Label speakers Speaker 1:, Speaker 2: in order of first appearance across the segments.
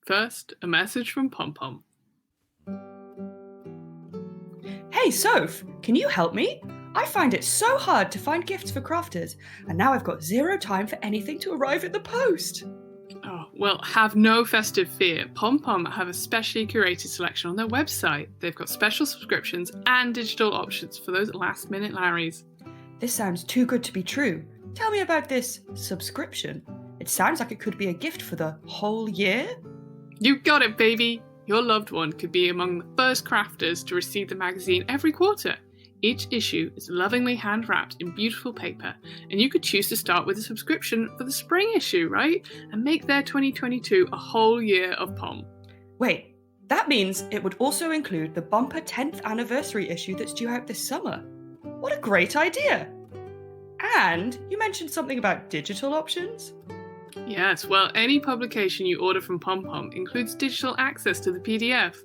Speaker 1: First, a message from Pom-Pom.
Speaker 2: Hey Soph, can you help me? I find it so hard to find gifts for crafters, and now I've got zero time for anything to arrive at the post.
Speaker 1: Oh, well, have no festive fear. Pom-Pom have a specially curated selection on their website. They've got special subscriptions and digital options for those last-minute Larrys.
Speaker 2: This sounds too good to be true. Tell me about this subscription. It sounds like it could be a gift for the whole year.
Speaker 1: You got it, baby! Your loved one could be among the first crafters to receive the magazine every quarter. Each issue is lovingly hand-wrapped in beautiful paper, and you could choose to start with a subscription for the spring issue, right? And make their 2022 a whole year of Pom.
Speaker 2: Wait, that means it would also include the bumper 10th anniversary issue that's due out this summer. What a great idea! And you mentioned something about digital options?
Speaker 1: Yes, well, any publication you order from Pom-Pom includes digital access to the PDF.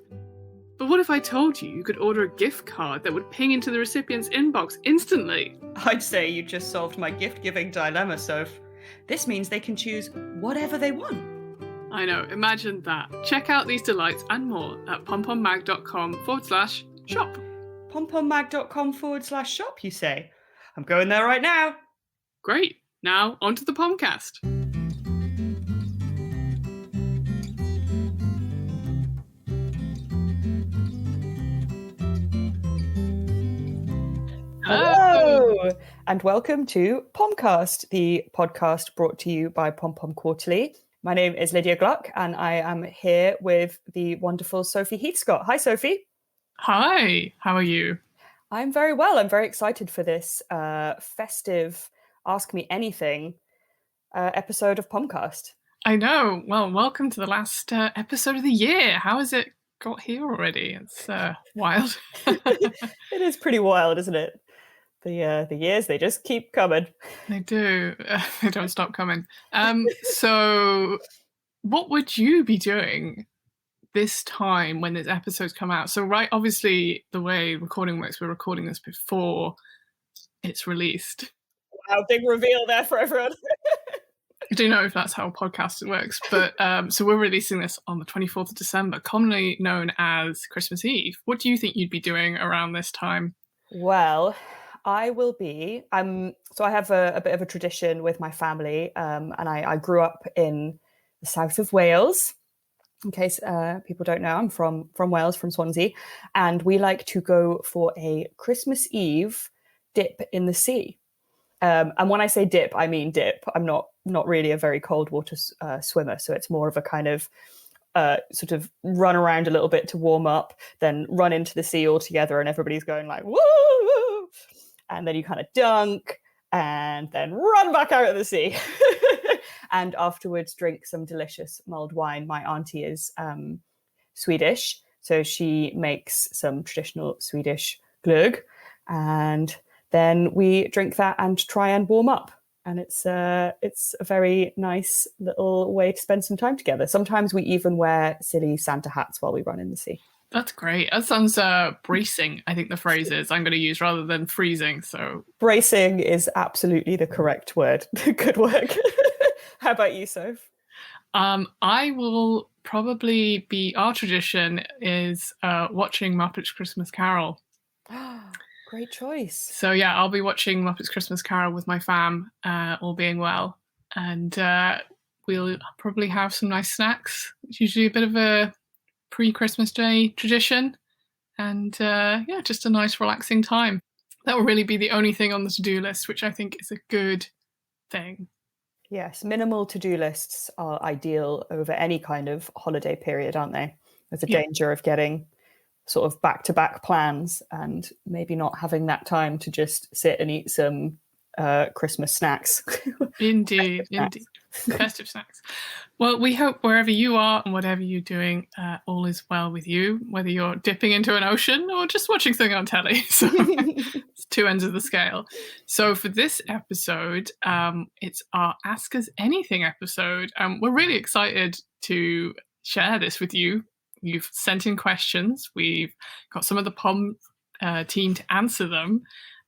Speaker 1: But what if I told you you could order a gift card that would ping into the recipient's inbox instantly?
Speaker 2: I'd say you just solved my gift-giving dilemma, Soph. This means they can choose whatever they want.
Speaker 1: I know, imagine that. Check out these delights and more at pompommag.com/shop.
Speaker 2: pompommag.com/shop, you say? I'm going there right now.
Speaker 1: Great. Now, onto the Pomcast.
Speaker 2: Hello, and welcome to Pomcast, the podcast brought to you by Pom-Pom Quarterly. My name is Lydia Gluck, and I am here with the wonderful Sophie Heathscott. Hi, Sophie.
Speaker 1: Hi, how are you?
Speaker 2: I'm very well. I'm very excited for this festive Ask Me Anything episode of Pomcast.
Speaker 1: I know. Well, welcome to the last episode of the year. How has it got here already? It's wild.
Speaker 2: It is pretty wild, isn't it? The years, they just keep coming.
Speaker 1: They do. They don't stop coming. So what would you be doing this time when this episode's come out? So, right, obviously, the way recording works, we're recording this before it's released.
Speaker 2: Wow, big reveal there for everyone.
Speaker 1: I don't know if that's how podcasting works, but so we're releasing this on the 24th of December, commonly known as Christmas Eve. What do you think you'd be doing around this time?
Speaker 2: Well, I will be. So I have a bit of a tradition with my family, and I grew up in the south of Wales. In case people don't know, I'm from Wales, from Swansea, and we like to go for a Christmas Eve dip in the sea. And when I say dip, I mean dip. I'm not really a very cold water swimmer, so it's more of a kind of sort of run around a little bit to warm up, then run into the sea all together, and everybody's going like woo, and then you kind of dunk, and then run back out of the sea, and afterwards drink some delicious mulled wine. My auntie is Swedish, so she makes some traditional Swedish glögg, and then we drink that and try and warm up. And it's a very nice little way to spend some time together. Sometimes we even wear silly Santa hats while we run in the sea. That's
Speaker 1: great. That sounds bracing, I think the phrase is I'm going to use, rather than freezing. So
Speaker 2: bracing is absolutely the correct word. Good work. How about you, Soph?
Speaker 1: I will probably be, our tradition is watching Muppets Christmas Carol.
Speaker 2: Great choice.
Speaker 1: So yeah, I'll be watching Muppets Christmas Carol with my fam, all being well. And we'll probably have some nice snacks. It's usually a bit of a pre-Christmas Day tradition. And yeah, just a nice relaxing time. That will really be the only thing on the to-do list, which I think is a good thing.
Speaker 2: Yes, minimal to-do lists are ideal over any kind of holiday period, aren't they? There's a danger of getting sort of back-to-back plans and maybe not having that time to just sit and eat some Christmas snacks.
Speaker 1: Indeed. Festive snacks. Well, we hope wherever you are and whatever you're doing, all is well with you, whether you're dipping into an ocean or just watching something on telly. So it's two ends of the scale. So for this episode, it's our Ask Us Anything episode. We're really excited to share this with you. You've sent in questions. We've got some of the Pom team to answer them.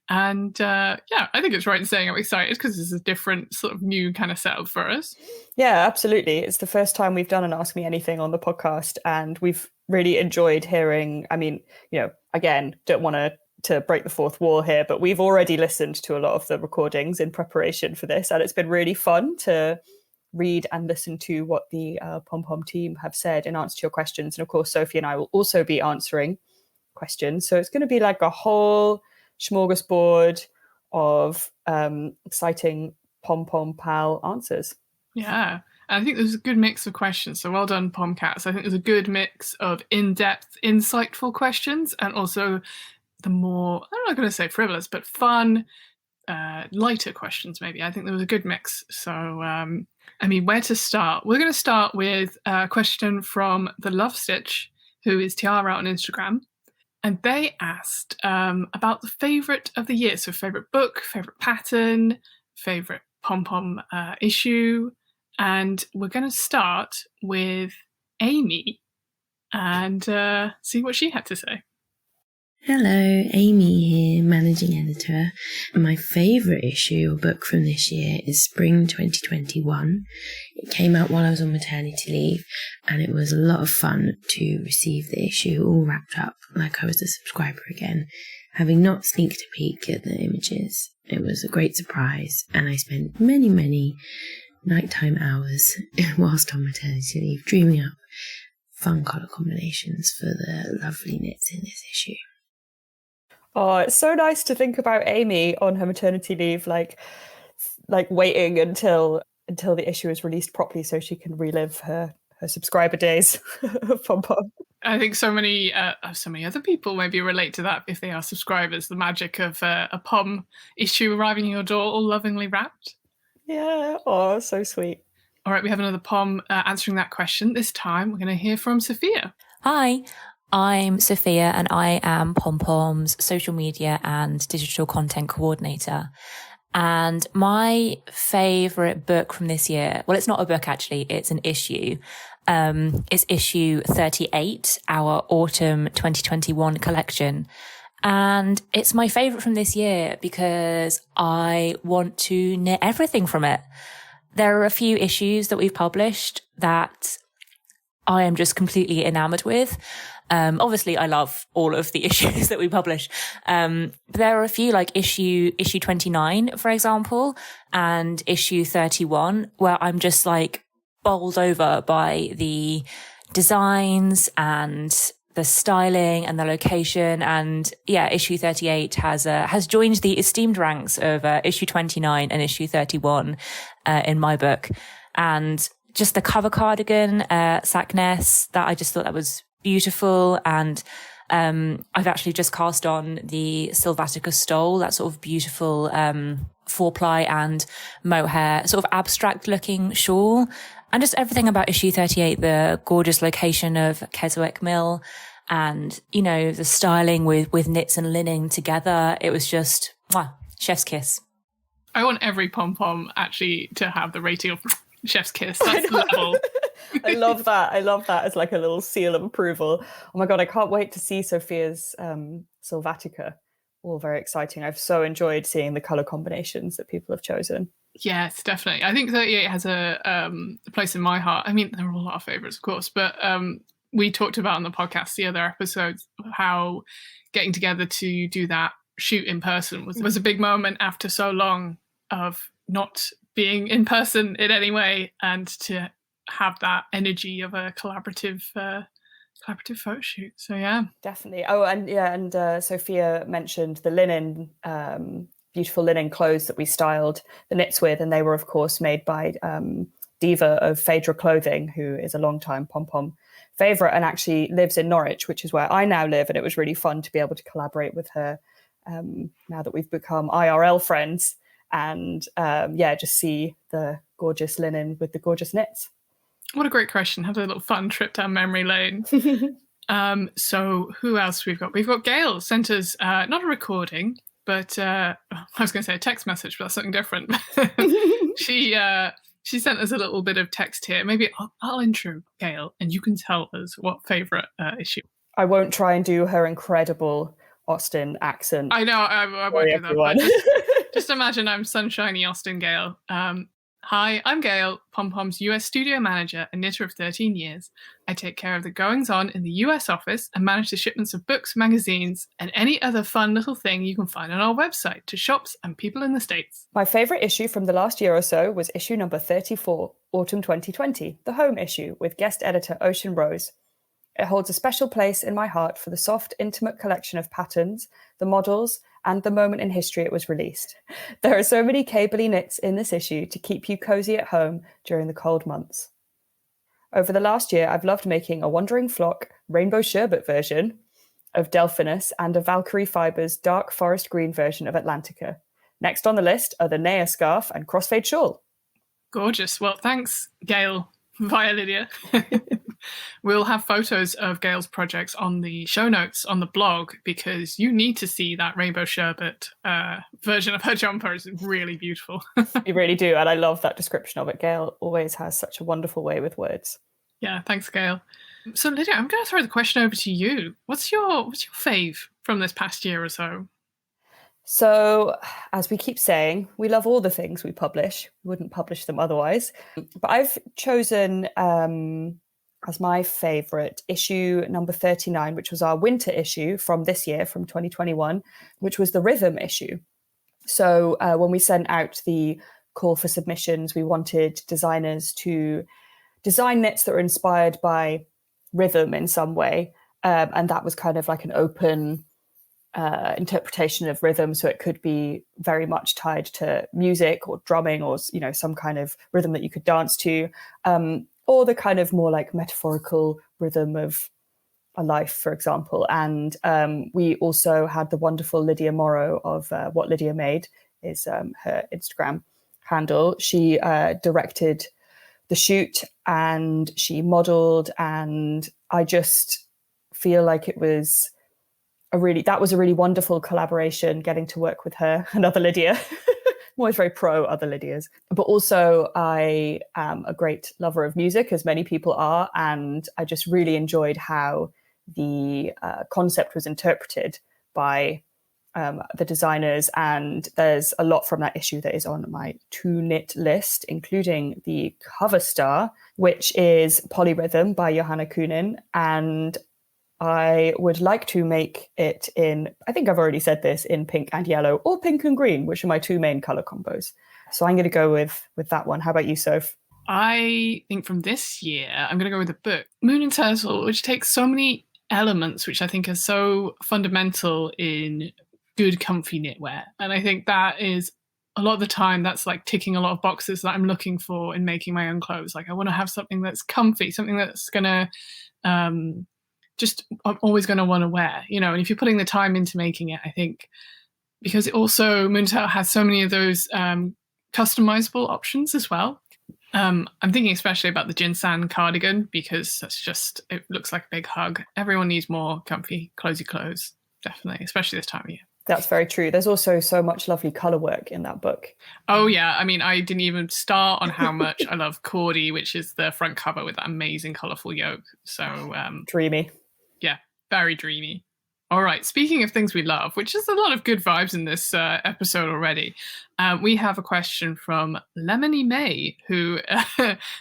Speaker 1: And yeah, I think it's right in saying I'm excited because this is a different sort of new kind of setup for us.
Speaker 2: Yeah, absolutely. It's the first time we've done an Ask Me Anything on the podcast, and we've really enjoyed hearing. I mean, again, don't want to break the fourth wall here, but we've already listened to a lot of the recordings in preparation for this, and it's been really fun to read and listen to what the Pom-Pom team have said in answer to your questions. And of course, Sophie and I will also be answering questions. So it's going to be like a whole smorgasbord of exciting Pom-Pom pal answers.
Speaker 1: Yeah. And I think there's a good mix of questions. So well done, Pomcats. I think there's a good mix of in-depth, insightful questions and also the more, I'm not going to say frivolous, but fun, lighter questions, maybe. I think there was a good mix. So, I mean, where to start? We're going to start with a question from the Love Stitch, who is Tiara on Instagram. And they asked about the favourite of the year. So favourite book, favourite pattern, favourite Pom-Pom issue. And we're going to start with Amy and see what she had to say.
Speaker 3: Hello, Amy here, managing editor. And my favourite issue or book from this year is Spring 2021. It came out while I was on maternity leave, and it was a lot of fun to receive the issue all wrapped up like I was a subscriber again, having not sneaked a peek at the images. It was a great surprise, and I spent many, many nighttime hours whilst on maternity leave dreaming up fun colour combinations for the lovely knits in this issue.
Speaker 2: Oh, it's so nice to think about Amy on her maternity leave, like waiting until the issue is released properly so she can relive her subscriber days of Pom-Pom.
Speaker 1: I think so many other people maybe relate to that if they are subscribers, the magic of a Pom issue arriving in your door all lovingly wrapped.
Speaker 2: Yeah, oh, so sweet.
Speaker 1: All right, we have another Pom answering that question. This time we're going to hear from Sophia.
Speaker 4: Hi, I'm Sophia and I am Pom-Pom's social media and digital content coordinator. And my favourite book from this year, well, it's not a book actually, it's an issue. It's issue 38, our autumn 2021 collection. And it's my favourite from this year because I want to knit everything from it. There are a few issues that we've published that I am just completely enamoured with. Obviously I love all of the issues that we publish. But there are a few like issue 29, for example, and issue 31, where I'm just like bowled over by the designs and the styling and the location. And yeah, issue 38 has joined the esteemed ranks of issue 29 and issue 31 in my book. And just the cover cardigan, Sackness, that I just thought that was beautiful. And I've actually just cast on the Sylvatica stole, that sort of beautiful 4-ply and mohair, sort of abstract looking shawl. And just everything about issue 38, the gorgeous location of Keswick Mill and, you know, the styling with knits and linen together. It was just, chef's kiss.
Speaker 1: I want every Pom-Pom actually to have the rating of chef's kiss. That's the level.
Speaker 2: I love that. I love that as like a little seal of approval. Oh my God, I can't wait to see Sophia's Sylvatica. All very exciting. I've so enjoyed seeing the colour combinations that people have chosen.
Speaker 1: Yes, definitely. I think 38 has a place in my heart. I mean, they're all our favourites, of course, but we talked about on the podcast, the other episodes, how getting together to do that shoot in person was a big moment after so long of not being in person in any way, and to have that energy of a collaborative photo shoot. So yeah,
Speaker 2: definitely. Oh, and Sophia mentioned the linen, beautiful linen clothes that we styled the knits with, and they were of course made by Diva of Phaedra Clothing, who is a long-time Pom-Pom favourite and actually lives in Norwich, which is where I now live, and it was really fun to be able to collaborate with her now that we've become IRL friends, and just see the gorgeous linen with the gorgeous knits.
Speaker 1: What a great question. Had a little fun trip down memory lane. So who else we've got? We've got Gail sent us not a recording, but I was going to say a text message, but that's something different. She sent us a little bit of text here. Maybe I'll intro Gail and you can tell us what favourite issue.
Speaker 2: I won't try and do her incredible Austin accent.
Speaker 1: I know, I won't do that, but just imagine I'm sunshiny Austin Gale. Hi, I'm Gail, Pom-Pom's US studio manager and knitter of 13 years. I take care of the goings-on in the US office and manage the shipments of books, magazines, and any other fun little thing you can find on our website to shops and people in the States.
Speaker 2: My favourite issue from the last year or so was issue number 34, Autumn 2020, the home issue with guest editor Ocean Rose. It holds a special place in my heart for the soft, intimate collection of patterns, the models, and the moment in history it was released. There are so many cabley knits in this issue to keep you cozy at home during the cold months. Over the last year, I've loved making a Wandering Flock rainbow sherbet version of Delphinus and a Valkyrie Fibers dark forest green version of Atlantica. Next on the list are the Nea scarf and crossfade shawl.
Speaker 1: Gorgeous. Well, thanks, Gail, via Lydia. We'll have photos of Gail's projects on the show notes on the blog because you need to see that rainbow sherbet version of her jumper. It's really beautiful.
Speaker 2: You really do. And I love that description of it. Gail always has such a wonderful way with words.
Speaker 1: Yeah, thanks, Gail. So, Lydia, I'm going to throw the question over to you. What's your fave from this past year or so?
Speaker 2: So, as we keep saying, we love all the things we publish. We wouldn't publish them otherwise. But I've chosen as my favourite issue number 39, which was our winter issue from this year, from 2021, which was the rhythm issue. So when we sent out the call for submissions, we wanted designers to design knits that were inspired by rhythm in some way. And that was kind of like an open interpretation of rhythm. So it could be very much tied to music or drumming or, you know, some kind of rhythm that you could dance to. Or the kind of more like metaphorical rhythm of a life, for example. And we also had the wonderful Lydia Morrow of What Lydia Made is her Instagram handle. She directed the shoot and she modeled, and I just feel like it was a really wonderful collaboration, getting to work with her, another Lydia. I'm always very pro other Lydias. But also I am a great lover of music, as many people are, and I just really enjoyed how the concept was interpreted by the designers. And there's a lot from that issue that is on my to knit list, including the cover star, which is Polyrhythm by Johanna Kunin. And I would like to make it in, I think I've already said this, in pink and yellow, or pink and green, which are my two main colour combos. So I'm going to go with that one. How about you, Soph?
Speaker 1: I think from this year, I'm going to go with a book, Moon and Turtle, which takes so many elements which I think are so fundamental in good, comfy knitwear. And I think that is a lot of the time, that's like ticking a lot of boxes that I'm looking for in making my own clothes. Like I want to have something that's comfy, something that's going to I'm always going to want to wear, you know. And if you're putting the time into making it, I think, because it also, Moon and Turtle has so many of those customizable options as well. I'm thinking especially about the Jinsan cardigan, because it looks like a big hug. Everyone needs more comfy, cozy clothes, definitely, especially this time of year.
Speaker 2: That's very true. There's also so much lovely colour work in that book.
Speaker 1: Oh, yeah. I mean, I didn't even start on how much I love Cordy, which is the front cover with that amazing colourful yoke. So
Speaker 2: dreamy.
Speaker 1: Yeah, very dreamy. All right. Speaking of things we love, which is a lot of good vibes in this episode already, we have a question from Lemony May, who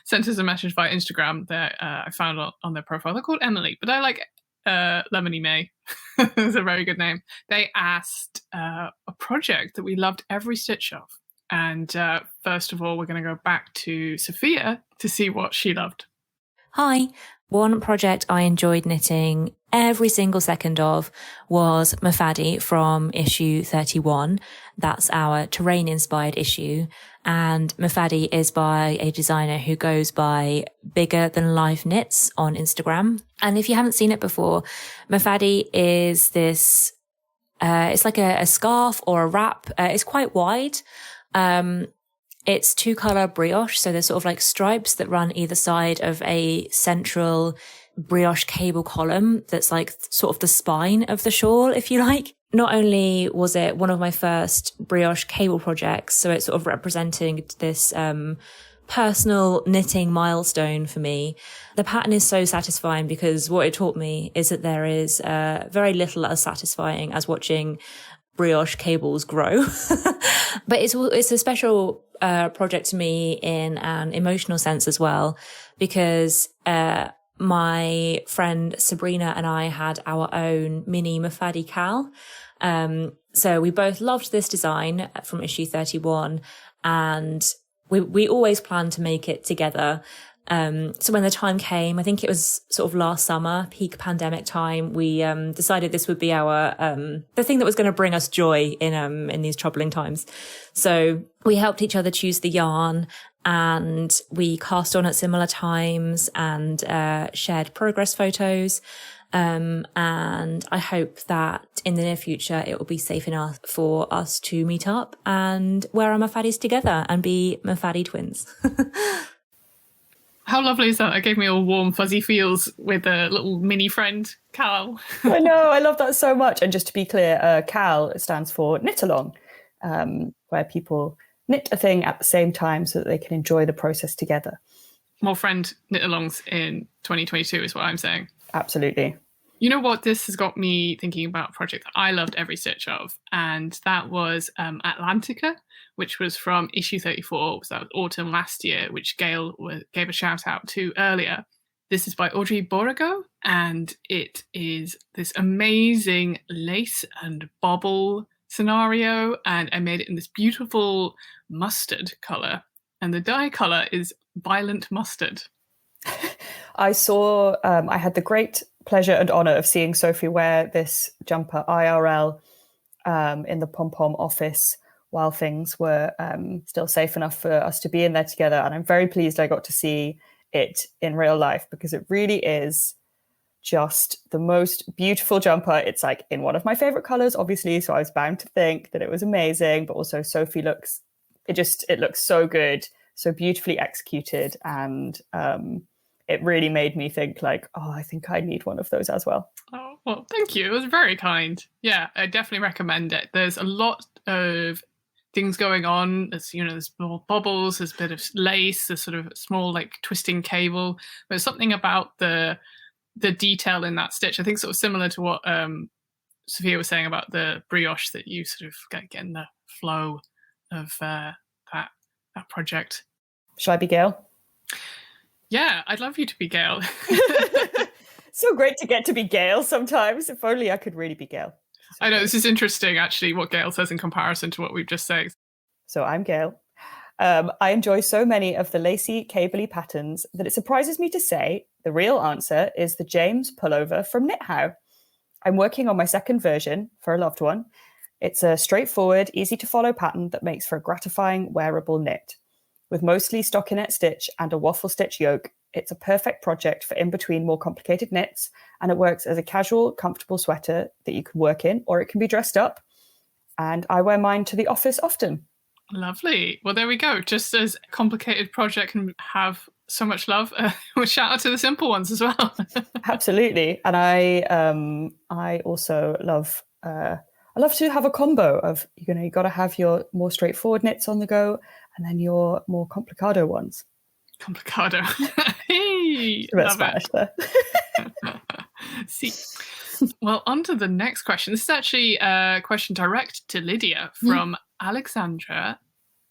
Speaker 1: sent us a message via Instagram that I found on their profile. They're called Emily, but I like Lemony May. It's a very good name. They asked a project that we loved every stitch of. And first of all, we're going to go back to Sophia to see what she loved.
Speaker 4: Hi. One project I enjoyed knitting every single second of was Mafadi from issue 31. That's our terrain-inspired issue. And Mafadi is by a designer who goes by Bigger Than Life Knits on Instagram. And if you haven't seen it before, Mafadi is this, it's like a scarf or a wrap. It's quite wide. It's 2-color brioche, so there's sort of like stripes that run either side of a central brioche cable column that's like sort of the spine of the shawl, if you like. Not only was it one of my first brioche cable projects, so it's sort of representing this personal knitting milestone for me. The pattern is so satisfying because what it taught me is that there is very little as satisfying as watching brioche cables grow. But it's a special project to me in an emotional sense as well, because my friend Sabrina and I had our own mini Mafadi Cal. So we both loved this design from issue 31, and we always planned to make it together. So when the time came, I think it was sort of last summer, peak pandemic time, we decided this would be our the thing that was going to bring us joy in these troubling times. So we helped each other choose the yarn, and we cast on at similar times and shared progress photos. And I hope that in the near future it will be safe enough for us to meet up and wear our Mafadis together and be Mafadi twins.
Speaker 1: How lovely is that? It gave me all warm, fuzzy feels with a little mini friend, Cal.
Speaker 2: I know, I love that so much. And just to be clear, Cal stands for knit along, where people knit a thing at the same time so that they can enjoy the process together.
Speaker 1: More friend knit-alongs in 2022 is what I'm saying.
Speaker 2: Absolutely.
Speaker 1: You know what? This has got me thinking about a project that I loved every stitch of, and that was Atlantica, which was from issue 34, so that was autumn last year, which Gail gave a shout out to earlier. This is by Audrey Borrego, and it is this amazing lace and bobble scenario, and I made it in this beautiful mustard colour, and the dye colour is Violent Mustard.
Speaker 2: I saw, I had the great pleasure and honour of seeing Sophie wear this jumper IRL in the Pom-Pom office while things were still safe enough for us to be in there together. And I'm very pleased I got to see it in real life, because it really is just the most beautiful jumper. It's like in one of my favourite colours, obviously, so I was bound to think that it was amazing, but also Sophie it looks so good, so beautifully executed, and it really made me think like, oh, I think I need one of those as well.
Speaker 1: Oh, well, thank you. It was very kind. Yeah, I definitely recommend it. There's a lot of things going on. There's bobbles, there's a bit of lace, there's sort of small like twisting cable. But there's something about the detail in that stitch. I think sort of similar to what Sophia was saying about the brioche, that you sort of get in the flow of that project.
Speaker 2: Shall I be Gail?
Speaker 1: Yeah, I'd love you to be Gail.
Speaker 2: So great to get to be Gail sometimes. If only I could really be Gail.
Speaker 1: I know, this is interesting, actually, what Gail says in comparison to what we've just said.
Speaker 2: So I'm Gail. I enjoy so many of the lacy, cabley patterns that it surprises me to say the real answer is the James pullover from Knit How. I'm working on my second version for a loved one. It's a straightforward, easy to follow pattern that makes for a gratifying, wearable knit. With mostly stockinette stitch and a waffle stitch yoke, it's a perfect project for in between more complicated knits, and it works as a casual, comfortable sweater that you can work in, or it can be dressed up. And I wear mine to the office often.
Speaker 1: Lovely. Well, there we go. Just as a complicated project can have so much love, we'll shout out to the simple ones as well.
Speaker 2: Absolutely. And I also love I love to have a combo of, you got to have your more straightforward knits on the go and then your more complicado ones.
Speaker 1: Complicado. Hey,
Speaker 2: a bit Spanish there.
Speaker 1: See. Well, on to the next question. This is actually a question direct to Lydia from Alexandra,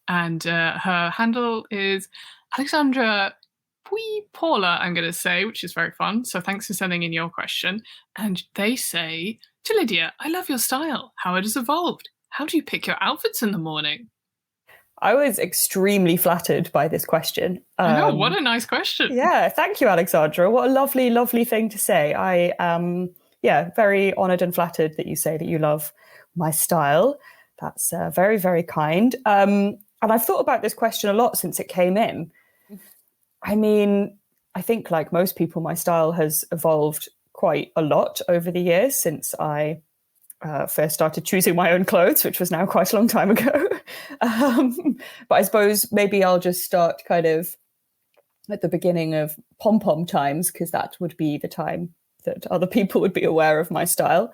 Speaker 1: and her handle is Alexandra Paula, I'm going to say, which is very fun. So thanks for sending in your question. And they say, to Lydia, I love your style, how it has evolved. How do you pick your outfits in the morning?
Speaker 2: I was extremely flattered by this question.
Speaker 1: I know, what a nice question.
Speaker 2: Yeah, thank you, Alexandra. What a lovely, lovely thing to say. I am, very honoured and flattered that you say that you love my style. That's very, very kind. And I've thought about this question a lot since it came in. I mean, I think like most people, my style has evolved quite a lot over the years since I first started choosing my own clothes, which was now quite a long time ago. But I suppose maybe I'll just start kind of at the beginning of Pom-Pom times, because that would be the time that other people would be aware of my style.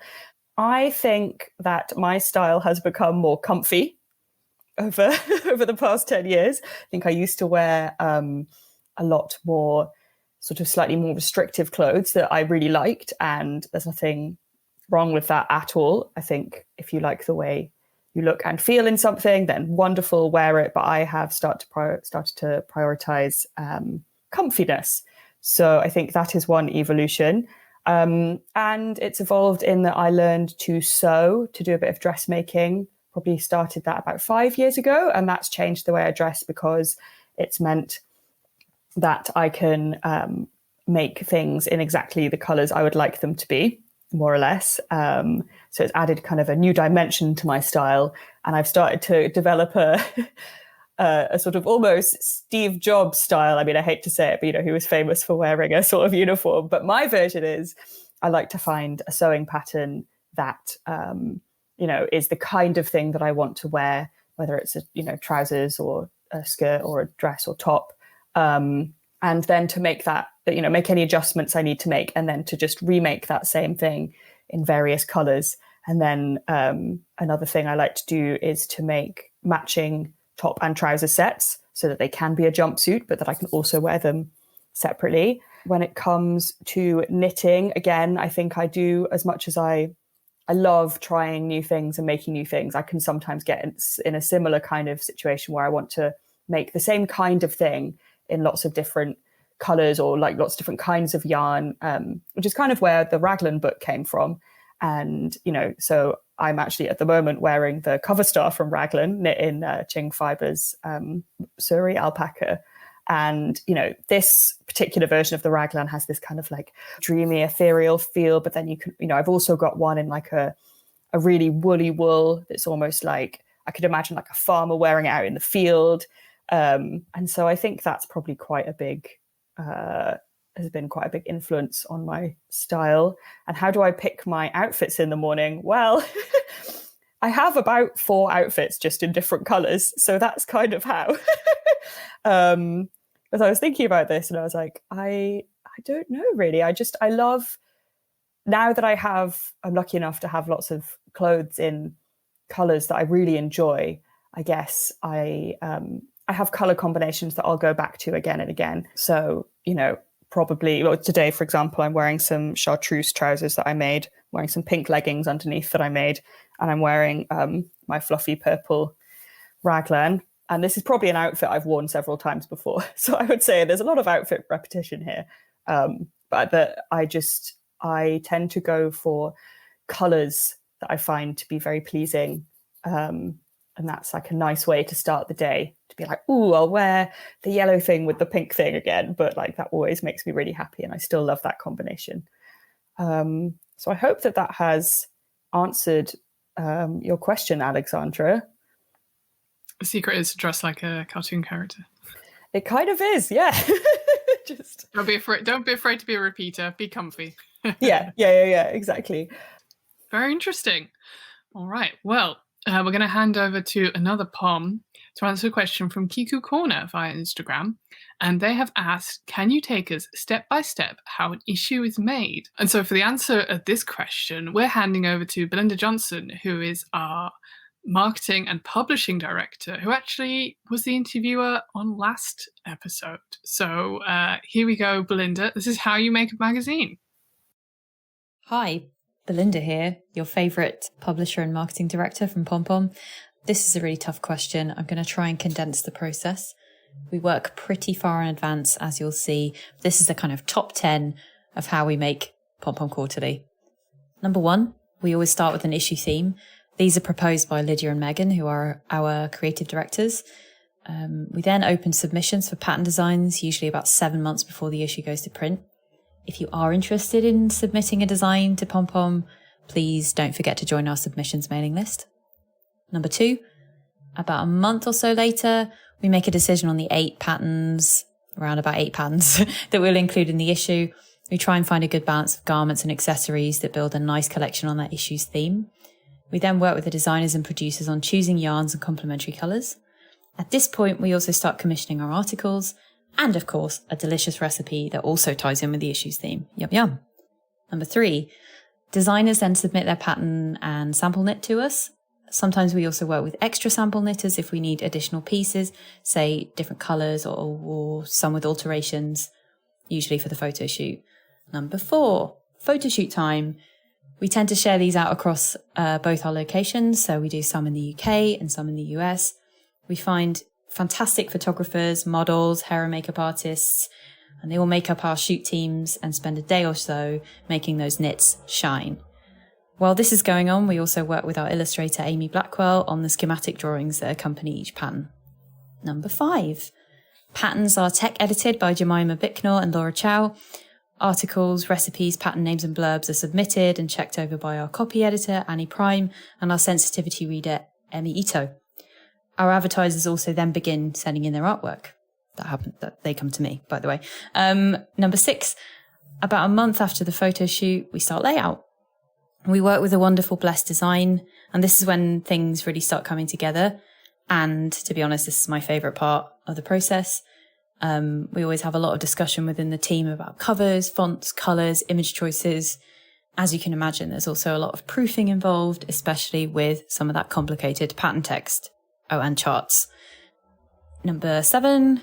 Speaker 2: I think that my style has become more comfy over over the past 10 years. I think I used to wear a lot more sort of slightly more restrictive clothes that I really liked, and there's nothing wrong with that at all. I think if you like the way you look and feel in something, then wonderful, wear it. But I have started to prioritize comfiness. So I think that is one evolution. And it's evolved in that I learned to sew, to do a bit of dressmaking. Probably started that about 5 years ago. And that's changed the way I dress, because it's meant that I can make things in exactly the colors I would like them to be, more or less. So it's added kind of a new dimension to my style. And I've started to develop a sort of almost Steve Jobs style. I mean, I hate to say it, but, he was famous for wearing a sort of uniform. But my version is I like to find a sewing pattern that, is the kind of thing that I want to wear, whether it's, trousers or a skirt or a dress or top. And then to make that, make any adjustments I need to make, and then to just remake that same thing in various colors. And then another thing I like to do is to make matching top and trouser sets so that they can be a jumpsuit, but that I can also wear them separately. When it comes to knitting, again, I think I do, as much as I love trying new things and making new things, I can sometimes get in a similar kind of situation where I want to make the same kind of thing in lots of different colors, or like lots of different kinds of yarn, which is kind of where the Raglan book came from. And, so I'm actually at the moment wearing the cover star from Raglan, knit in Ching Fibers, Surrey alpaca. And, this particular version of the Raglan has this kind of like dreamy, ethereal feel. But then you can, I've also got one in like a really woolly wool. It's almost like, I could imagine like a farmer wearing it out in the field. And so I think that's probably has been quite a big influence on my style. And how do I pick my outfits in the morning? Well, I have about 4 outfits just in different colors. So that's kind of how. As I was thinking about this, and I was like, I don't know really. I love, now that I'm lucky enough to have lots of clothes in colors that I really enjoy. I guess I have color combinations that I'll go back to again and again. So, probably, today, for example, I'm wearing some chartreuse trousers that I made, wearing some pink leggings underneath that I made, and I'm wearing my fluffy purple Raglan. And this is probably an outfit I've worn several times before. So I would say there's a lot of outfit repetition here. But that I tend to go for colors that I find to be very pleasing. And that's like a nice way to start the day, to be like, ooh, I'll wear the yellow thing with the pink thing again. But like, that always makes me really happy. And I still love that combination. So I hope that has answered your question, Alexandra.
Speaker 1: The secret is to dress like a cartoon character.
Speaker 2: It kind of is, yeah. Just
Speaker 1: don't be afraid to be a repeater. Be comfy.
Speaker 2: yeah, exactly.
Speaker 1: Very interesting. All right. Well, we're going to hand over to another Pom to answer a question from Kiku Corner via Instagram. And they have asked, can you take us step by step how an issue is made? And so for the answer of this question, we're handing over to Belinda Johnson, who is our marketing and publishing director, who actually was the interviewer on last episode. So here we go, Belinda. This is how you make a magazine.
Speaker 5: Hi, Belinda here, your favourite publisher and marketing director from Pom-Pom. This is a really tough question. I'm going to try and condense the process. We work pretty far in advance, as you'll see. This is the kind of top 10 of how we make Pom-Pom Quarterly. Number 1, we always start with an issue theme. These are proposed by Lydia and Megan, who are our creative directors. We then open submissions for pattern designs, usually about 7 months before the issue goes to print. If you are interested in submitting a design to Pom-Pom, please don't forget to join our submissions mailing list. Number 2, about a month or so later, we make a decision on the 8 patterns, around about 8 patterns, that we'll include in the issue. We try and find a good balance of garments and accessories that build a nice collection on that issue's theme. We then work with the designers and producers on choosing yarns and complementary colours. At this point, we also start commissioning our articles, and of course, a delicious recipe that also ties in with the issue's theme. Yum, yum. Number 3, designers then submit their pattern and sample knit to us. Sometimes we also work with extra sample knitters if we need additional pieces, say different colours or some with alterations, usually for the photo shoot. Number 4, photo shoot time. We tend to share these out across both our locations. So we do some in the UK and some in the US. We find fantastic photographers, models, hair and makeup artists, and they all make up our shoot teams and spend a day or so making those knits shine. While this is going on, we also work with our illustrator, Amy Blackwell, on the schematic drawings that accompany each pattern. Number 5, patterns are tech edited by Jemima Bicknell and Laura Chow. Articles, recipes, pattern names and blurbs are submitted and checked over by our copy editor, Annie Prime, and our sensitivity reader, Emmy Ito. Our advertisers also then begin sending in their artwork. That they come to me, by the way. Number 6, about a month after the photo shoot, we start layout. We work with a wonderful Blessed Design, and this is when things really start coming together. And to be honest, this is my favourite part of the process. We always have a lot of discussion within the team about covers, fonts, colours, image choices. As you can imagine, there's also a lot of proofing involved, especially with some of that complicated pattern text. Oh, and charts. Number 7,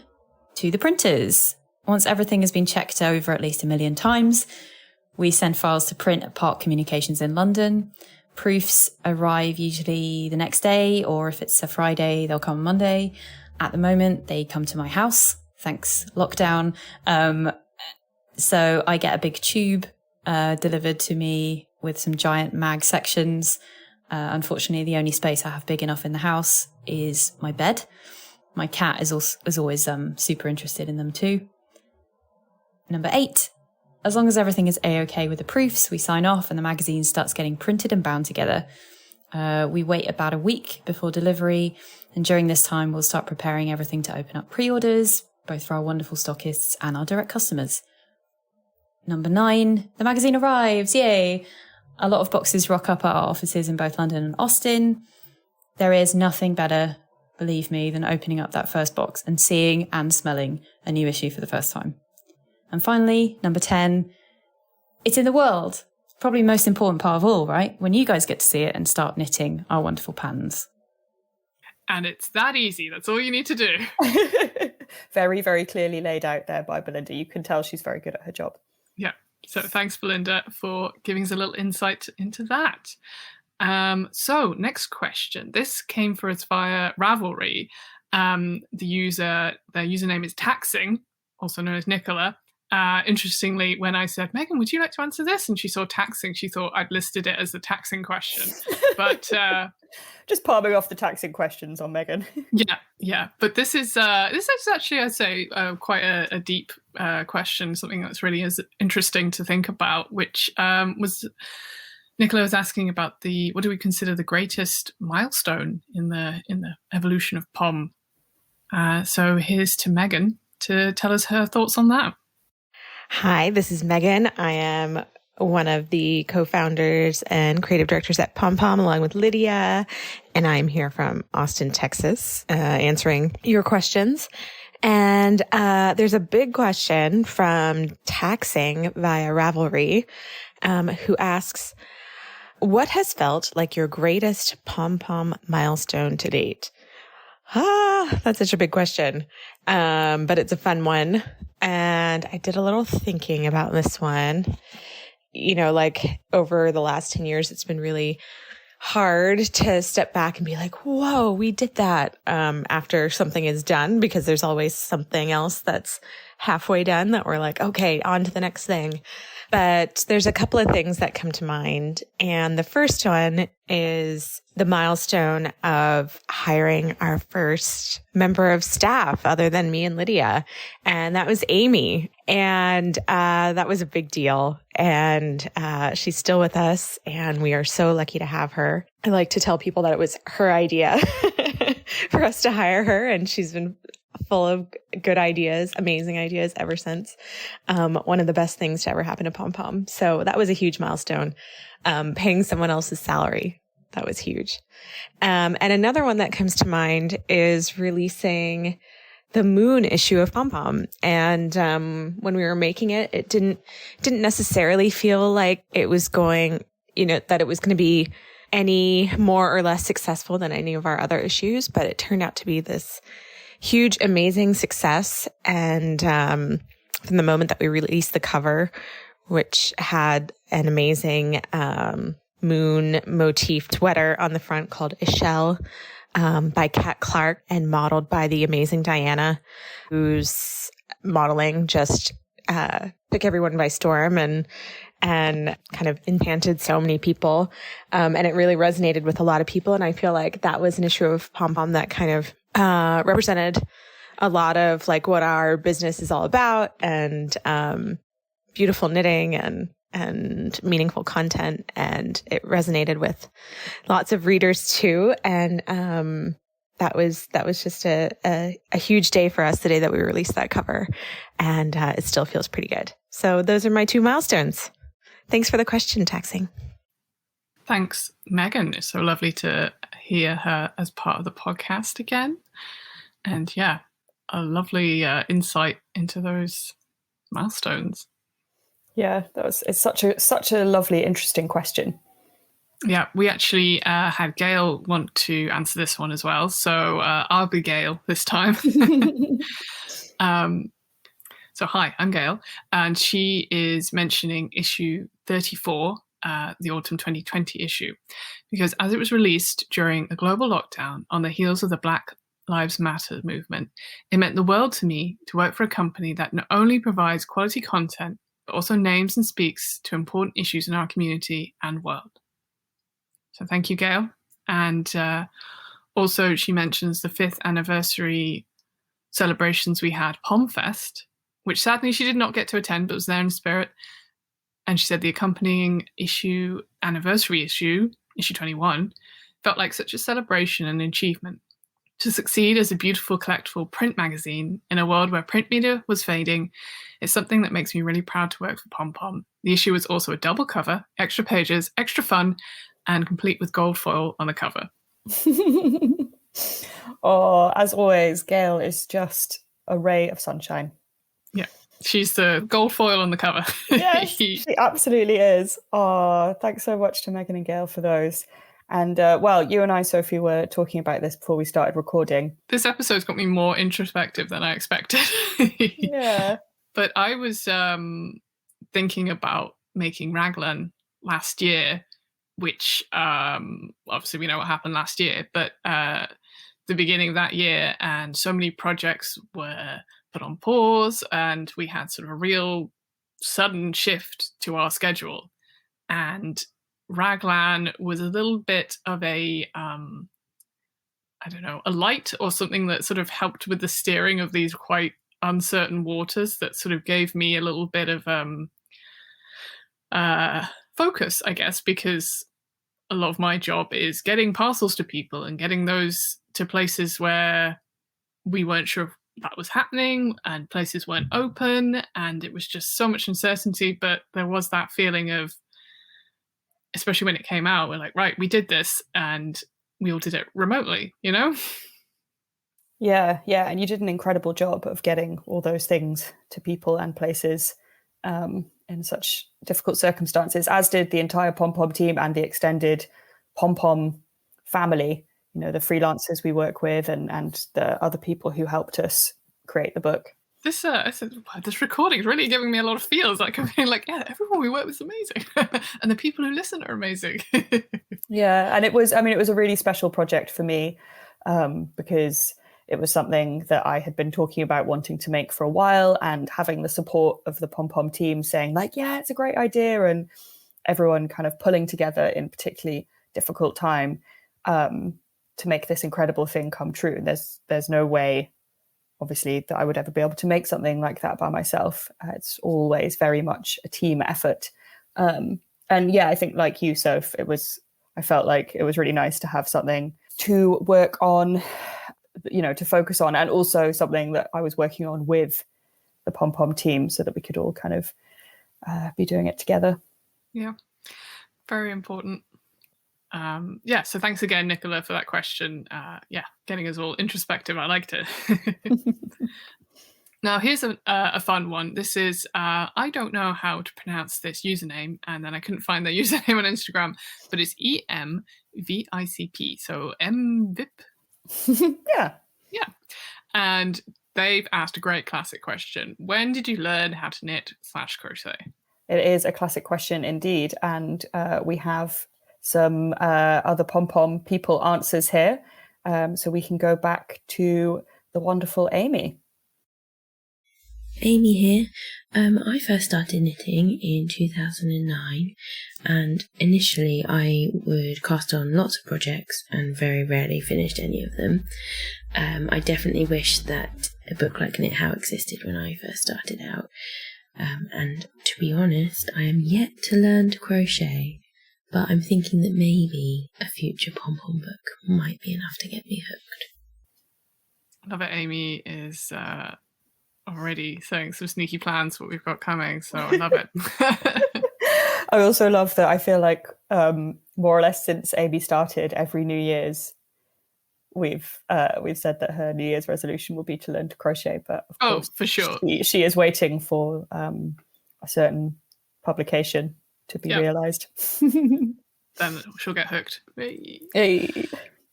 Speaker 5: to the printers. Once everything has been checked over at least 1 million times, we send files to print at Park Communications in London. Proofs arrive usually the next day, or if it's a Friday, they'll come Monday. At the moment, they come to my house. Thanks, lockdown. So I get a big tube delivered to me with some giant mag sections. Unfortunately, the only space I have big enough in the house is my bed. My cat is always super interested in them too. Number 8. As long as everything is A-OK with the proofs, we sign off and the magazine starts getting printed and bound together. We wait about a week before delivery, and during this time, we'll start preparing everything to open up pre-orders, both for our wonderful stockists and our direct customers. Number 9, the magazine arrives, yay! A lot of boxes rock up at our offices in both London and Austin. There is nothing better, believe me, than opening up that first box and seeing and smelling a new issue for the first time. And finally, number 10, it's in the world. Probably most important part of all, right? When you guys get to see it and start knitting our wonderful patterns.
Speaker 1: And it's that easy. That's all you need to do.
Speaker 2: Very, very clearly laid out there by Belinda. You can tell she's very good at her job.
Speaker 1: Yeah. So thanks, Belinda, for giving us a little insight into that. So next question. This came for us via Ravelry. Their username is Taxing, also known as Nicola. Interestingly, when I said, Megan, would you like to answer this? And she saw taxing, she thought I'd listed it as the taxing question. But
Speaker 2: just palming off the taxing questions on Megan.
Speaker 1: Yeah. But this is actually, I'd say, quite a deep question, something that's really is interesting to think about, which was Nicola was asking about what do we consider the greatest milestone in the evolution of Pom? So here's to Megan to tell us her thoughts on that.
Speaker 3: Hi, this is Megan. I am one of the co-founders and creative directors at Pom-Pom, along with Lydia. And I'm here from Austin, Texas, answering your questions. And there's a big question from Taxing via Ravelry, who asks, what has felt like your greatest Pom-Pom milestone to date? That's such a big question. But it's a fun one. And I did a little thinking about this one. You know, like over the last 10 years, it's been really hard to step back and be like, whoa, we did that, after something is done, because there's always something else that's halfway done that we're like, okay, on to the next thing. But there's a couple of things that come to mind. And the first one is the milestone of hiring our first member of staff other than me and Lydia. And that was Amy. And that was a big deal. And she's still with us, and we are so lucky to have her. I like to tell people that it was her idea for us to hire her, and she's been full of good ideas, amazing ideas ever since. One of the best things to ever happen to Pom-Pom. So that was a huge milestone. Paying someone else's salary. That was huge. And another one that comes to mind is releasing the Moon issue of Pom-Pom. And when we were making it, it didn't necessarily feel like it was going, that it was going to be
Speaker 6: any more or less successful than any of our other issues, but it turned out to be this huge, amazing success. And from the moment that we released the cover, which had an amazing moon motif sweater on the front called Ishelle by Kat Clark and modeled by the amazing Diana, whose modeling just took everyone by storm and kind of enchanted so many people. And it really resonated with a lot of people. And I feel like that was an issue of Pom-Pom that kind of represented a lot of like what our business is all about, and beautiful knitting and meaningful content. And it resonated with lots of readers too. And that was just a huge day for us, the day that we released that cover. And it still feels pretty good. So those are my 2 milestones. Thanks for the question, Taxing.
Speaker 1: Thanks, Megan. It's so lovely to hear her as part of the podcast again. And yeah, a lovely insight into those milestones.
Speaker 2: Yeah, it's such a lovely, interesting question.
Speaker 1: Yeah, we actually had Gail want to answer this one as well. So I'll be Gail this time. So hi, I'm Gail, and she is mentioning issue 34, the autumn 2020 issue, because as it was released during a global lockdown on the heels of the Black Lives Matter movement, it meant the world to me to work for a company that not only provides quality content, but also names and speaks to important issues in our community and world. So thank you, Gail. And also she mentions the 5th anniversary celebrations we had, PomFest, which sadly she did not get to attend, but was there in spirit. And she said the accompanying anniversary issue 21, felt like such a celebration and achievement. To succeed as a beautiful collectible print magazine in a world where print media was fading is something that makes me really proud to work for Pom-Pom. The issue was also a double cover, extra pages, extra fun, and complete with gold foil on the cover.
Speaker 2: Oh, as always, Gail is just a ray of sunshine.
Speaker 1: Yeah, she's the gold foil on the cover.
Speaker 2: Yes, she absolutely is. Oh, thanks so much to Megan and Gail for those. And well, you and I, Sophie, were talking about this before we started recording.
Speaker 1: This episode's got me more introspective than I expected.
Speaker 2: Yeah.
Speaker 1: But I was thinking about making Raglan last year, which obviously we know what happened last year, but the beginning of that year, and so many projects were put on pause, and we had sort of a real sudden shift to our schedule. And Raglan was a little bit of a a light or something that sort of helped with the steering of these quite uncertain waters, that sort of gave me a little bit of focus, I guess, because a lot of my job is getting parcels to people and getting those to places where we weren't sure if that was happening, and places weren't open, and it was just so much uncertainty. But there was that feeling of, especially when it came out, we're like, right, we did this, and we all did it remotely, you know?
Speaker 2: Yeah, and you did an incredible job of getting all those things to people and places in such difficult circumstances, as did the entire Pom-Pom team and the extended Pom-Pom family, you know, the freelancers we work with and the other people who helped us create the book.
Speaker 1: This recording is really giving me a lot of feels. Like I'm feeling like, yeah, everyone we work with is amazing. And the people who listen are amazing.
Speaker 2: Yeah, and it was a really special project for me because it was something that I had been talking about wanting to make for a while, and having the support of the Pom-Pom team saying like, yeah, it's a great idea, and everyone kind of pulling together in particularly difficult time to make this incredible thing come true. There's no way, obviously, that I would ever be able to make something like that by myself. It's always very much a team effort. And yeah, I think like you, Soph, I felt like it was really nice to have something to work on, you know, to focus on, and also something that I was working on with the Pom-Pom team so that we could all kind of be doing it together.
Speaker 1: Yeah, very important. So thanks again, Nicola, for that question. Getting us all introspective. I liked it. Now, here's a fun one. This is, I don't know how to pronounce this username, and then I couldn't find their username on Instagram, but it's EMVICP. So MVIP.
Speaker 2: Yeah.
Speaker 1: Yeah. And they've asked a great classic question. When did you learn how to knit / crochet?
Speaker 2: It is a classic question indeed. And we have some other Pom-Pom people answers here. So we can go back to the wonderful Amy.
Speaker 3: Amy here. I first started knitting in 2009, and initially I would cast on lots of projects and very rarely finished any of them. I definitely wish that a book like Knit How existed when I first started out. And to be honest, I am yet to learn to crochet, but I'm thinking that maybe a future Pom-Pom book might be enough to get me hooked.
Speaker 1: I love it. Amy is already saying some sneaky plans what we've got coming, so I love it.
Speaker 2: I also love that I feel like more or less since Amy started, every New Year's we've said that her New Year's resolution will be to learn to crochet, but of course
Speaker 1: for sure
Speaker 2: she is waiting for a certain publication to be realized.
Speaker 1: Then she'll get hooked.
Speaker 2: Hey.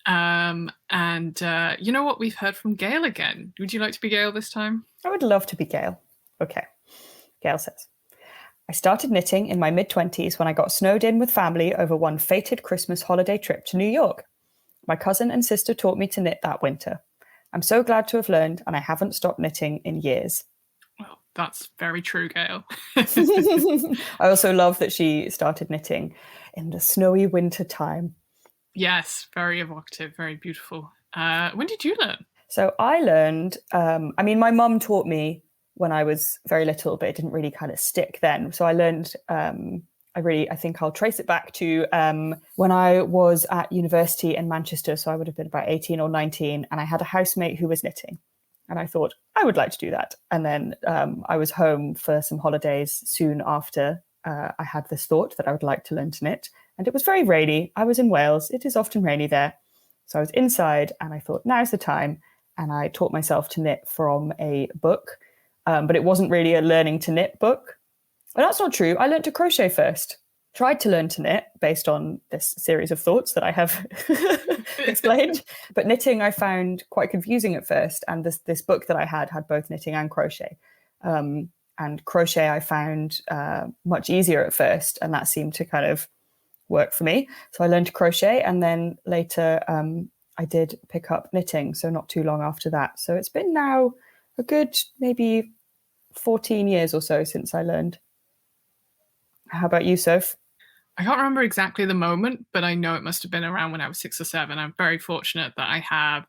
Speaker 1: And you know what? We've heard from Gail again. Would you like to be Gail this time?
Speaker 2: I would love to be Gail. Okay. Gail says, I started knitting in my mid-20s when I got snowed in with family over one fated Christmas holiday trip to New York. My cousin and sister taught me to knit that winter. I'm so glad to have learned, and I haven't stopped knitting in years.
Speaker 1: Well, that's very true, Gail.
Speaker 2: I also love that she started knitting in the snowy winter time.
Speaker 1: Yes, very evocative, very beautiful. When did you learn?
Speaker 2: So I learned, my mum taught me when I was very little, but it didn't really kind of stick then. So I learned, I think I'll trace it back to when I was at university in Manchester. So I would have been about 18 or 19, and I had a housemate who was knitting. And I thought, I would like to do that. And then I was home for some holidays soon after I had this thought that I would like to learn to knit. And it was very rainy. I was in Wales. It is often rainy there. So I was inside and I thought, now's the time. And I taught myself to knit from a book. But it wasn't really a learning to knit book. Well, that's not true. I learned to crochet first. Tried to learn to knit based on this series of thoughts that I have explained. But knitting I found quite confusing at first. And this book that I had both knitting and crochet. And crochet I found much easier at first. And that seemed to kind of work for me. So I learned to crochet, and then later I did pick up knitting. So not too long after that. So it's been now a good maybe 14 years or so since I learned. How about you, Soph?
Speaker 1: I can't remember exactly the moment, but I know it must have been around when I was 6 or 7. I'm very fortunate that I have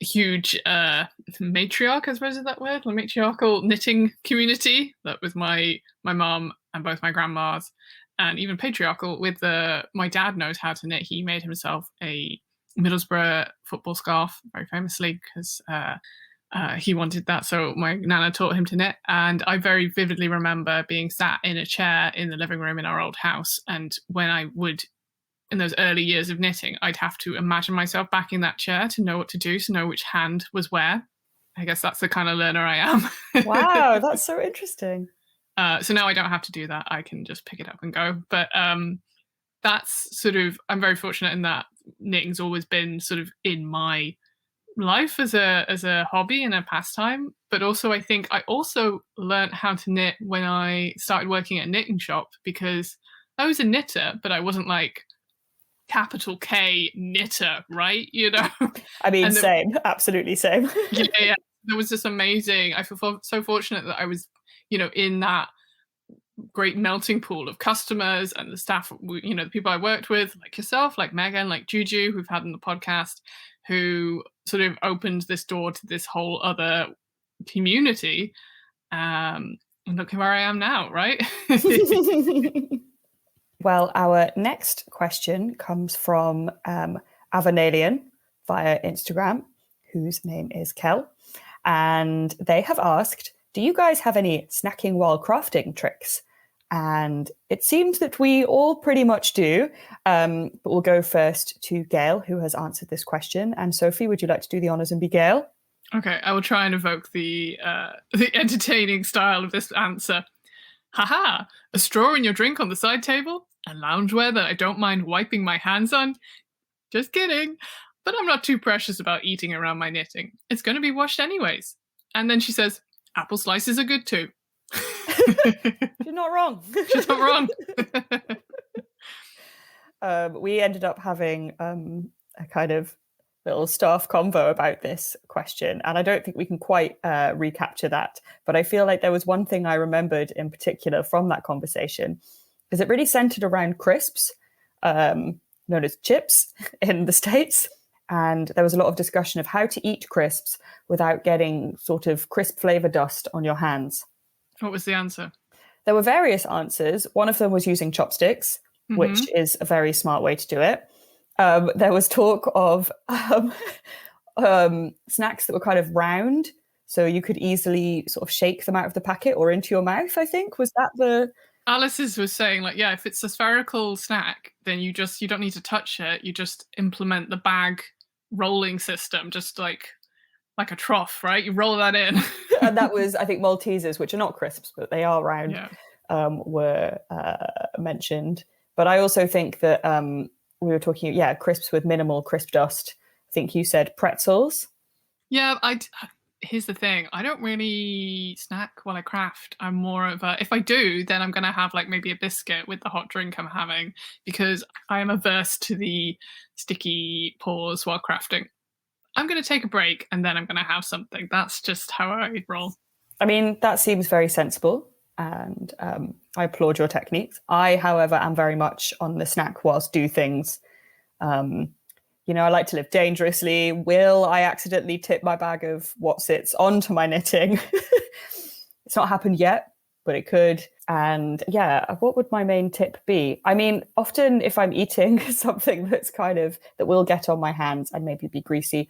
Speaker 1: a huge matriarch, I suppose is that word, a matriarchal knitting community that with my mom and both my grandmas, and even patriarchal with my dad knows how to knit. He made himself a Middlesbrough football scarf, very famously, because he wanted that. So my nana taught him to knit. And I very vividly remember being sat in a chair in the living room in our old house. And when I would, in those early years of knitting, I'd have to imagine myself back in that chair to know what to do, to know which hand was where. I guess that's the kind of learner I am.
Speaker 2: Wow, that's so interesting.
Speaker 1: So now I don't have to do that. I can just pick it up and go. But that's sort of, I'm very fortunate in that knitting's always been sort of in my life as a hobby and a pastime. But also I think I also learned how to knit when I started working at a knitting shop, because I was a knitter, but I wasn't like capital K knitter, right? You know?
Speaker 2: I mean, same, absolutely same.
Speaker 1: Yeah. It was just amazing. I feel so fortunate that I was, in that great melting pool of customers and the staff, the people I worked with, like yourself, like Megan, like Juju, who've had on the podcast, who sort of opened this door to this whole other community. And look where I am now, right?
Speaker 2: Well, our next question comes from Avanalian via Instagram, whose name is Kel. And they have asked, do you guys have any snacking while crafting tricks? And it seems that we all pretty much do. But we'll go first to Gail, who has answered this question. And Sophie, would you like to do the honours and be Gail?
Speaker 1: Okay, I will try and evoke the entertaining style of this answer. Haha, a straw in your drink on the side table? A loungewear that I don't mind wiping my hands on? Just kidding. But I'm not too precious about eating around my knitting. It's going to be washed anyways. And then she says, apple slices are good too.
Speaker 2: You're not wrong.
Speaker 1: She's not wrong.
Speaker 2: We ended up having a kind of little staff convo about this question, and I don't think we can quite recapture that, but I feel like there was one thing I remembered in particular from that conversation, because it really centered around crisps, known as chips in the States, and there was a lot of discussion of how to eat crisps without getting sort of crisp flavor dust on your hands.
Speaker 1: What was the answer?
Speaker 2: There were various answers. One of them was using chopsticks, which is a very smart way to do it. There was talk of snacks that were kind of round, so you could easily sort of shake them out of the packet or into your mouth, I think. Was that the...
Speaker 1: Alice's was saying, like, yeah, if it's a spherical snack, then you don't need to touch it. You just implement the bag rolling system, just like a trough, right? You roll that in.
Speaker 2: And that was, I think, Maltesers, which are not crisps, but they are round, were mentioned. But I also think that we were talking, crisps with minimal crisp dust. I think you said pretzels.
Speaker 1: Yeah, here's the thing. I don't really snack while I craft. I'm more of if I do, then I'm going to have like maybe a biscuit with the hot drink I'm having, because I am averse to the sticky paws while crafting. I'm going to take a break and then I'm going to have something. That's just how I roll.
Speaker 2: I mean, that seems very sensible, and I applaud your techniques. I, however, am very much on the snack whilst do things. I like to live dangerously. Will I accidentally tip my bag of Whatsits onto my knitting? It's not happened yet, but it could. And what would my main tip be? I mean, often if I'm eating something that's that will get on my hands and maybe be greasy,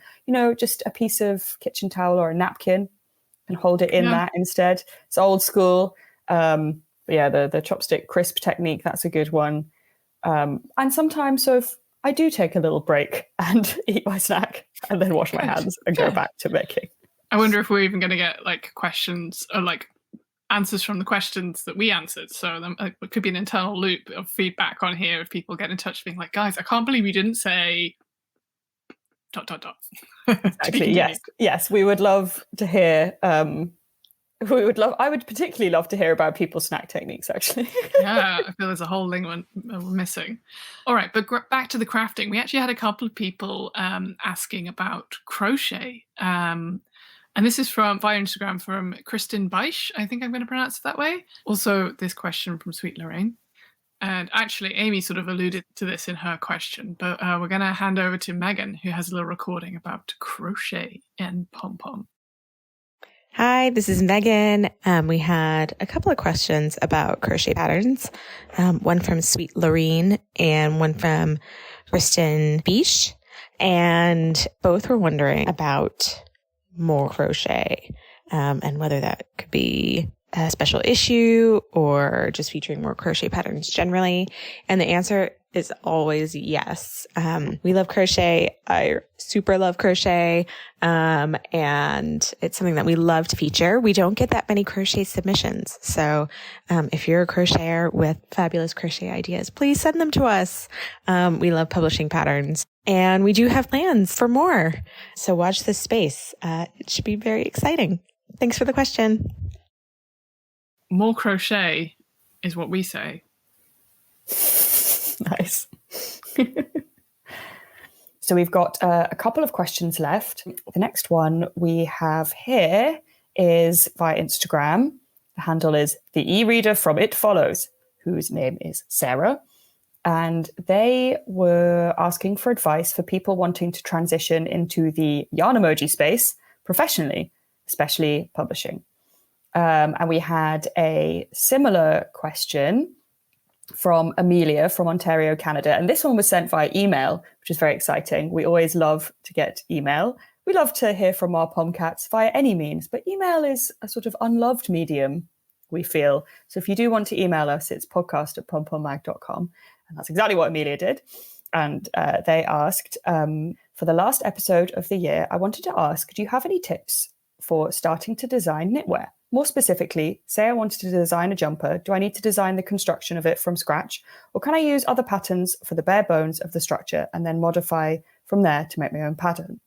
Speaker 2: just a piece of kitchen towel or a napkin and hold it in that instead. It's old school. The chopstick crisp technique, that's a good one. And sometimes I do take a little break and eat my snack and then wash my hands and go back to making.
Speaker 1: I wonder if we're even going to get like questions or like answers from the questions that we answered. So it could be an internal loop of feedback on here if people get in touch being like, guys, I can't believe you didn't say ...
Speaker 2: Exactly. Yes. We would love to hear. I would particularly love to hear about people's snack techniques, actually.
Speaker 1: Yeah, I feel there's a whole thing we're missing. All right, but back to the crafting. We actually had a couple of people asking about crochet. And this is via Instagram from Kristen Beisch. I think I'm going to pronounce it that way. Also, this question from Sweet Lorraine. And actually, Amy sort of alluded to this in her question, but we're going to hand over to Megan, who has a little recording about crochet and Pom-Pom.
Speaker 6: Hi, this is Megan. We had a couple of questions about crochet patterns. One from Sweet Lorraine and one from Kristen Beisch. And both were wondering about more crochet and whether that could be a special issue or just featuring more crochet patterns generally. And the answer is always yes. We love crochet. I super love crochet. And it's something that we love to feature. We don't get that many crochet submissions. So, if you're a crocheter with fabulous crochet ideas, please send them to us. We love publishing patterns and we do have plans for more. So watch this space. It should be very exciting. Thanks for the question.
Speaker 1: More crochet is what we say.
Speaker 2: Nice. So we've got a couple of questions left. The next one we have here is via Instagram. The handle is the e-reader from It Follows, whose name is Sarah. And they were asking for advice for people wanting to transition into the yarn emoji space professionally, especially publishing. And we had a similar question from Amelia from Ontario, Canada. And this one was sent via email, which is very exciting. We always love to get email. We love to hear from our Pomcats via any means, but email is a sort of unloved medium, we feel. So if you do want to email us, it's podcast@pompommag.com. And that's exactly what Amelia did. And they asked, For the last episode of the year, I wanted to ask, do you have any tips for starting to design knitwear? More specifically, say I wanted to design a jumper, do I need to design the construction of it from scratch? Or can I use other patterns for the bare bones of the structure and then modify from there to make my own pattern?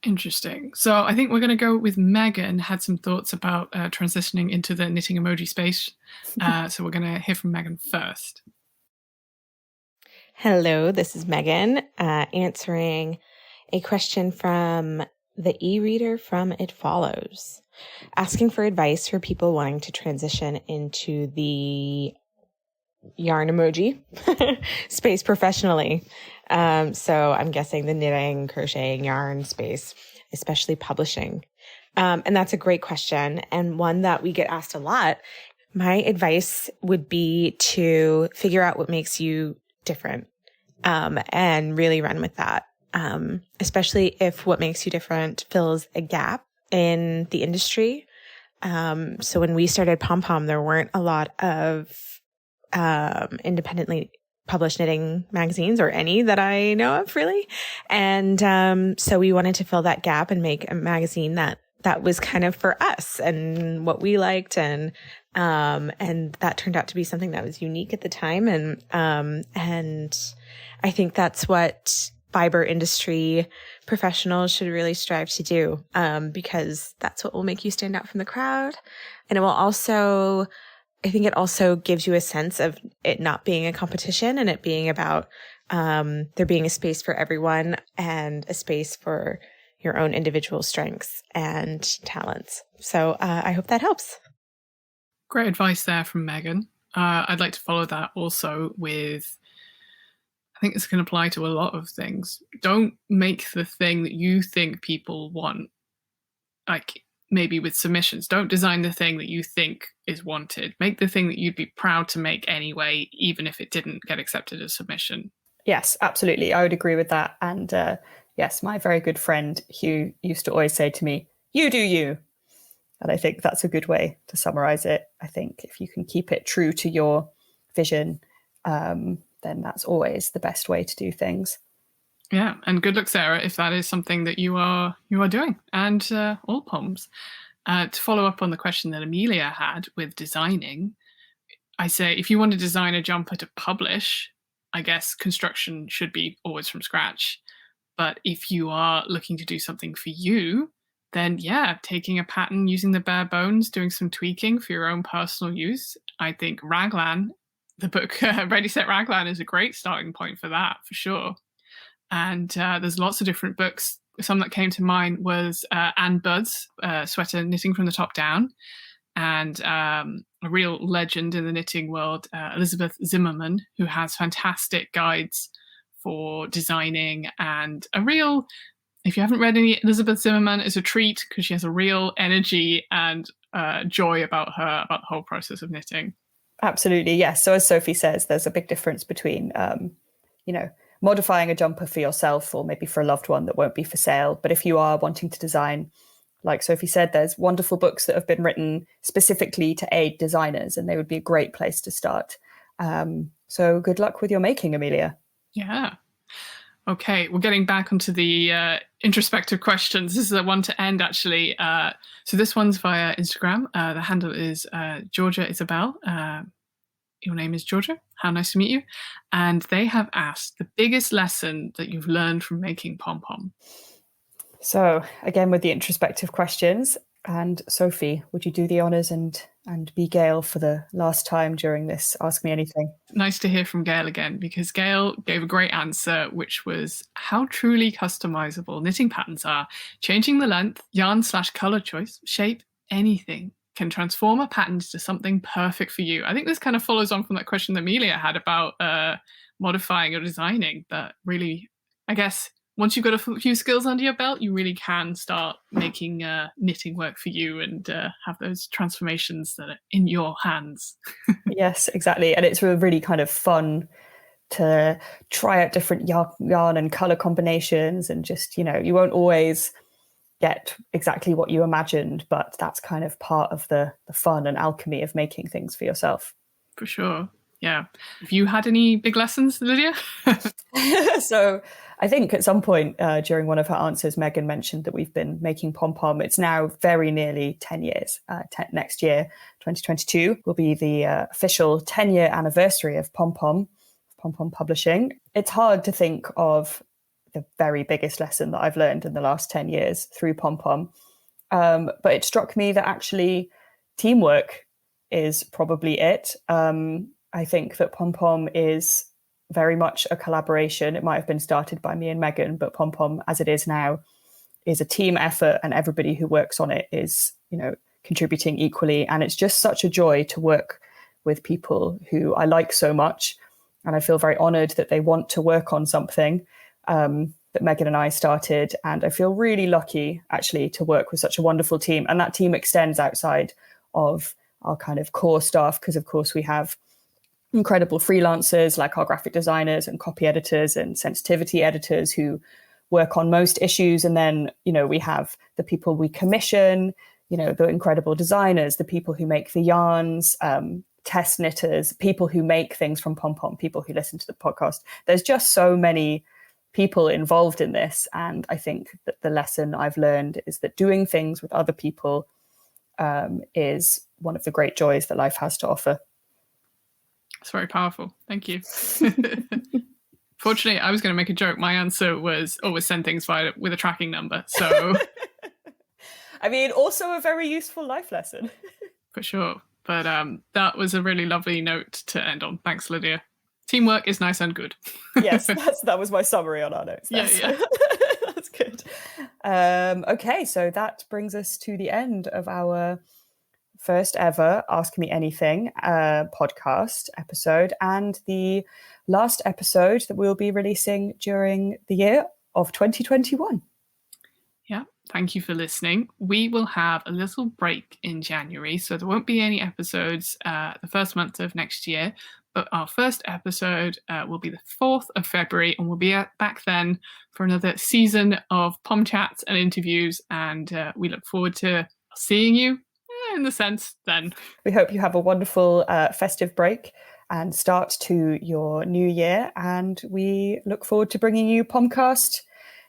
Speaker 1: Interesting. So I think we're going to go with Megan, had some thoughts about transitioning into the knitting emoji space. So we're going to hear from Megan first.
Speaker 6: Hello, this is Megan, answering a question from the e-reader from It Follows, asking for advice for people wanting to transition into the yarn emoji space professionally. So I'm guessing the knitting, crocheting, yarn space, especially publishing. And that's a great question, and one that we get asked a lot. My advice would be to figure out what makes you different, and really run with that. Especially if what makes you different fills a gap in the industry. So when we started Pom-Pom, there weren't a lot of independently published knitting magazines, or any that I know of, really. And so we wanted to fill that gap and make a magazine that was kind of for us and what we liked, and that turned out to be something that was unique at the time. And I think that's what fiber industry professionals should really strive to do, because that's what will make you stand out from the crowd. And it will also, I think it also gives you a sense of it not being a competition, and it being about there being a space for everyone and a space for your own individual strengths and talents. So I hope that helps.
Speaker 1: Great advice there from Megan. I'd like to follow that also with, I think this can apply to a lot of things. Don't make the thing that you think people want, like maybe with submissions. Don't design the thing that you think is wanted. Make the thing that you'd be proud to make anyway, even if it didn't get accepted as submission.
Speaker 2: Yes, absolutely. I would agree with that. And yes, my very good friend Hugh used to always say to me, "You do you." And I think that's a good way to summarize it. I think if you can keep it true to your vision, then that's always the best way to do things.
Speaker 1: Yeah, and good luck, Sarah, if that is something that you are doing, and all Poms. To follow up on the question that Amelia had with designing, I say if you want to design a jumper to publish, I guess construction should be always from scratch. But if you are looking to do something for you, then yeah, taking a pattern, using the bare bones, doing some tweaking for your own personal use. I think Raglan, the book Ready Set Raglan, is a great starting point for that, for sure. And there's lots of different books. Some that came to mind was Anne Budd's Sweater Knitting from the Top Down, and a real legend in the knitting world, Elizabeth Zimmerman, who has fantastic guides for designing, and a real, if you haven't read any Elizabeth Zimmerman, it's a treat because she has a real energy and joy about the whole process of knitting.
Speaker 2: Absolutely, yes. So as Sophie says, there's a big difference between, modifying a jumper for yourself or maybe for a loved one that won't be for sale. But if you are wanting to design, like Sophie said, there's wonderful books that have been written specifically to aid designers, and they would be a great place to start. So good luck with your making, Amelia.
Speaker 1: Yeah. Okay, we're getting back onto the introspective questions. This is the one to end, actually. So this one's via Instagram. The handle is Georgia Isabel. Your name is Georgia. How nice to meet you. And they have asked the biggest lesson that you've learned from making Pom-Pom.
Speaker 2: So again, with the introspective questions, and Sophie, would you do the honours and be Gail for the last time during this Ask Me Anything?
Speaker 1: Nice to hear from Gail again, because Gail gave a great answer, which was how truly customizable knitting patterns are. Changing the length, yarn/colour choice, shape, anything can transform a pattern into something perfect for you. I think this kind of follows on from that question that Amelia had about modifying or designing, that really, I guess, once you've got a few skills under your belt, you really can start making knitting work for you and have those transformations that are in your hands.
Speaker 2: Yes, exactly. And it's really kind of fun to try out different yarn and colour combinations, and just, you won't always get exactly what you imagined, but that's kind of part of the fun and alchemy of making things for yourself.
Speaker 1: For sure. Yeah. Have you had any big lessons, Lydia?
Speaker 2: So I think at some point during one of her answers, Megan mentioned that we've been making Pom-Pom. It's now very nearly 10 years. Next year, 2022, will be the official 10-year anniversary of Pom-Pom Publishing. It's hard to think of the very biggest lesson that I've learned in the last 10 years through Pom-Pom. But it struck me that actually teamwork is probably it. I think that Pom-Pom is very much a collaboration. It might have been started by me and Megan, but Pom-Pom, as it is now, is a team effort, and everybody who works on it is, contributing equally. And it's just such a joy to work with people who I like so much. And I feel very honored that they want to work on something that Megan and I started. And I feel really lucky, actually, to work with such a wonderful team. And that team extends outside of our kind of core staff, because, of course, we have incredible freelancers like our graphic designers and copy editors and sensitivity editors who work on most issues. And then, we have the people we commission, the incredible designers, the people who make the yarns, test knitters, people who make things from Pom-Pom, people who listen to the podcast. There's just so many people involved in this. And I think that the lesson I've learned is that doing things with other people is one of the great joys that life has to offer.
Speaker 1: It's very powerful. Thank you. Fortunately, I was going to make a joke. My answer was always send things with a tracking number. So,
Speaker 2: I mean, also a very useful life lesson.
Speaker 1: For sure. But that was a really lovely note to end on. Thanks, Lydia. Teamwork is nice and good.
Speaker 2: Yes, that was my summary on our notes.
Speaker 1: Yeah.
Speaker 2: That's good. Okay, so that brings us to the end of our first ever Ask Me Anything podcast episode, and the last episode that we'll be releasing during the year of 2021.
Speaker 1: Yeah, thank you for listening. We will have a little break in January, so there won't be any episodes the first month of next year, but our first episode will be the 4th of February, and we'll be back then for another season of Pom Chats and interviews, and we look forward to seeing you in the sense then.
Speaker 2: We hope you have a wonderful festive break and start to your new year, and we look forward to bringing you Pomcast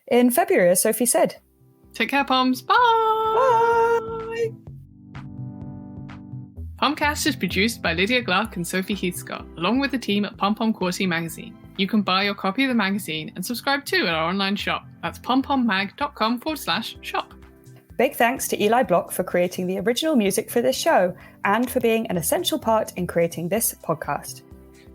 Speaker 2: in February, as Sophie said.
Speaker 1: Take care, Poms. Bye!
Speaker 2: Bye!
Speaker 1: Pomcast is produced by Lydia Clark and Sophie Heathscott, along with the team at Pom-Pom Quarterly magazine. You can buy your copy of the magazine and subscribe too at our online shop. That's pompommag.com/shop.
Speaker 2: Big thanks to Eli Block for creating the original music for this show and for being an essential part in creating this podcast.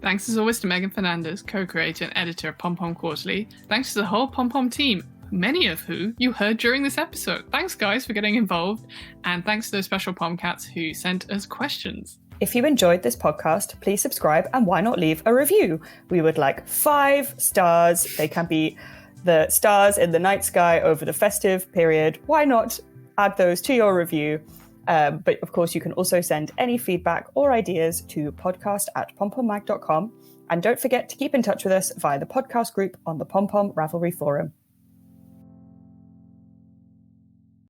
Speaker 1: Thanks as always to Megan Fernandez, co-creator and editor of Pom-Pom Quarterly. Thanks to the whole Pom-Pom team, many of who you heard during this episode. Thanks, guys, for getting involved. And thanks to those special Pomcats who sent us questions.
Speaker 2: If you enjoyed this podcast, please subscribe, and why not leave a review? We would like 5 stars. They can be the stars in the night sky over the festive period. Why not add those to your review? But of course, you can also send any feedback or ideas to podcast@pompommag.com. And don't forget to keep in touch with us via the podcast group on the Pom-Pom Ravelry Forum.